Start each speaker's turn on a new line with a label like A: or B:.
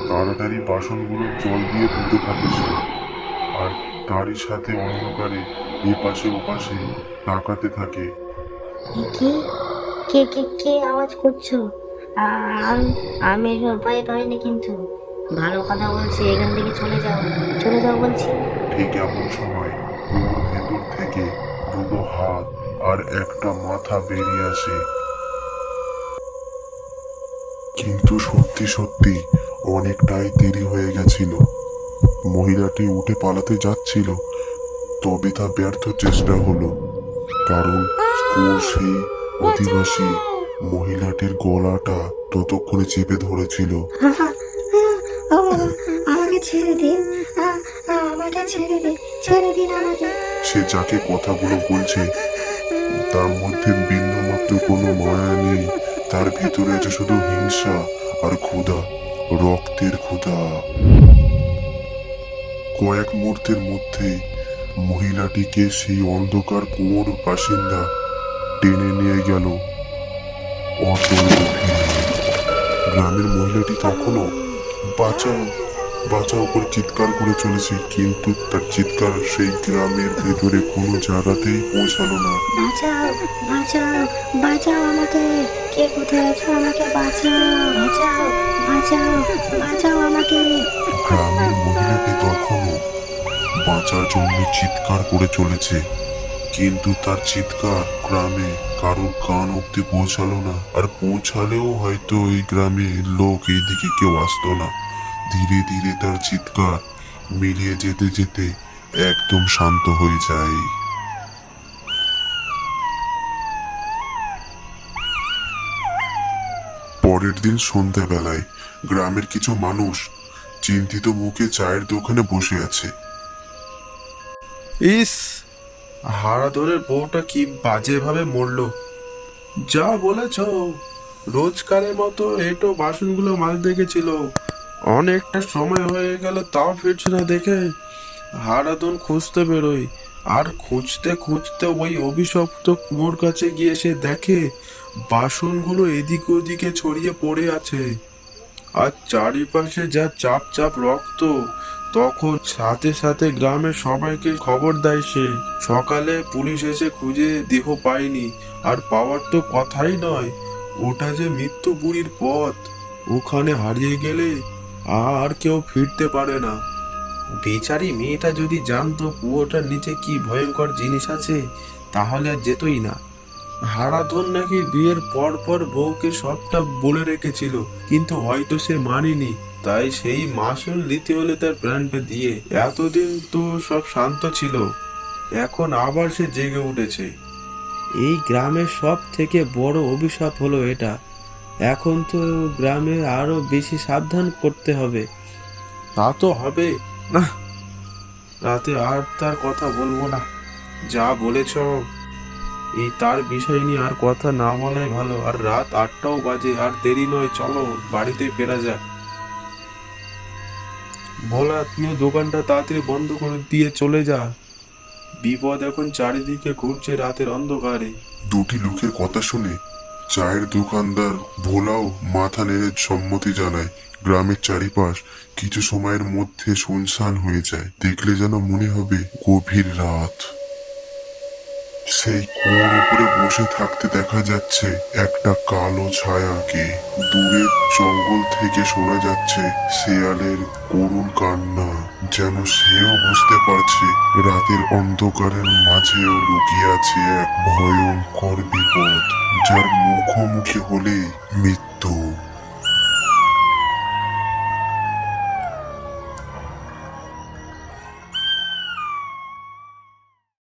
A: তাড়াতাড়ি বাসনগুলো জল দিয়ে ধুতে থাকে সে। আর তারই সাথে অন্ধকারে এপাশে ওপাশে তাকাতে থাকে।
B: কি কে কে কে আওয়াজ করছো? আমি আমি ভয় পাইনি, কিন্তু ভালো কথা বলছি, এখান থেকে চলে যাও, চলে যাও বলছি।
A: ঠিক এমন সময় কুয়োর ভেতর থেকে দুটো হাত আর একটা মাথা বেরিয়ে আসে। কিন্তু সত্যি সত্যি অনেকটাই দেরি হয়ে গেছিল। মহিলাটি উঠে পালাতে যাচ্ছিল, তবে তা ব্যর্থ চেষ্টা হলো, কারণ কুয়োর সেই অধিবাসী মহিলাটির গলাটা ততক্ষণে চেপে ধরেছিল।
B: আমাকে ছেড়ে দিন, আমাকে ছেড়ে দিন, ছেড়ে দিন আমাকে।
A: সে যাকে কথাগুলো বলছে তার মধ্যে বিন্দুমাত্র কোনো মায়া নেই। তার ভিতরে আছে শুধু হিংসা আর ক্ষুধা, রক্তের ক্ষুধা। কয়েক মুহূর্তের মধ্যে মহিলাটিকে সেই অন্ধকার কুয়োর বাসিন্দা টেনে নিয়ে গেল অতল গভীরে। গ্রামের মহিলাটি তখনও বাঁচাও বাঁচাও করে চিৎকার করে চলেছে, কিন্তু তার চিৎকার সেই গ্রামের ভেতরে কোনো জায়গাতেই পৌঁছালো না।
B: বাঁচাও, বাঁচাও, বাঁচাও আমাকে। কে কোথায় আছো? আমাকে বাঁচাও, বাঁচাও, বাঁচাও, বাঁচাও আমাকে।
A: গ্রামের মহিলাটি তখনও বাঁচার জন্য চিৎকার করে চলেছে, কিন্তু তার চিৎকার গ্রামে কারোর কান অব্দি পৌঁছালো না। আর পৌঁছালেও হয়তো এই গ্রামে লোক এইদিকে কেউ আসতো না। ধীরে ধীরে তার চিৎকার মিলিয়ে যেতে যেতে একদম শান্ত হয়ে যায়। পরের দিন সন্ধ্যাবেলায় গ্রামের কিছু মানুষ চিন্তিত মুখে চায়ের দোকানে বসে আছে।
C: ইস, হারাধনের বউটা কি বাজে ভাবে মরলো। যা বলেছ, রোজকারের মতো এটো বাসনগুলো মাজতে গেছিল, অনেকটা সময় হয়ে গেল তাও ফিরছে না দেখে হারাধন খুঁজতে বেরোয়। আর খুঁজতে খুঁজতে ওই অভিশপ্ত কুয়োর কাছে গিয়ে সে দেখে বাসনগুলো এদিক ওদিকে ছড়িয়ে পড়ে আছে, আর চারিপাশে যা চাপ চাপ রক্ত। তখন সাথে সাথে গ্রামের সবাইকে খবর দেয় সে। সকালে পুলিশ এসে খুঁজে দেহ পায়নি, আর পাওয়ার তো কথাই নয়। ওটা যে মৃত্যু বুড়ির পথ, ওখানে হারিয়ে গেলে আর কেউ ফিরতে পারে না। বেচারি মেয়েটা যদি জানতো কুয়োটার নিচে কি ভয়ঙ্কর জিনিস আছে, তাহলে আর যেতই না। হারাধন নাকি বিয়ের পর পর বউকে সবটা বলে রেখেছিল, কিন্তু হয়তো সে মানেনি, তাই সেই মাসুল নিতে হলে তার প্রাণটা দিয়ে। এতদিন তো সব শান্ত ছিল, এখন আবার সে জেগে উঠেছে। এই গ্রামের সব থেকে বড় অভিশাপ হলো এটা। এখন তো গ্রামে আরো বেশি সাবধান করতে হবে। তা তো হবে না, রাতে আর তার কথা বলবো না। যা বলেছ, এই তার বিষয় নিয়ে আর কথা না বলাই ভালো। আর রাত 8টাও বাজে, আর দেরি নয়, চলো বাড়িতে ফেরা যাক। ভোলা, তুই দোকানটা তাড়াতাড়ি বন্ধ করে দিয়ে চলে যা। বিপদ এখন চারিদিকে ঘুরছে রাতের অন্ধকারে।
A: দুটি লোকের কথা শুনে চায়ের দোকানদার ভোলাও মাথা নেড়ে সম্মতি জানায়। গ্রামের চারিপাশ কিছু সময়ের মধ্যে শুনশান হয়ে যায়। দেখলে যেন মনে হবে গভীর রাত। সেই কুয়োর উপরে বসে থাকতে দেখা যাচ্ছে একটা কালো ছায়াকে। দূরের জঙ্গল থেকে শোনা যাচ্ছে শেয়ালের করুণ কান্না, যেন সেও বুঝতে পারছে রাতের অন্ধকারের মাঝেও লুকিয়ে আছে এক ভয়ঙ্কর বিপদ, যার মুখোমুখি হলে মৃত্যু।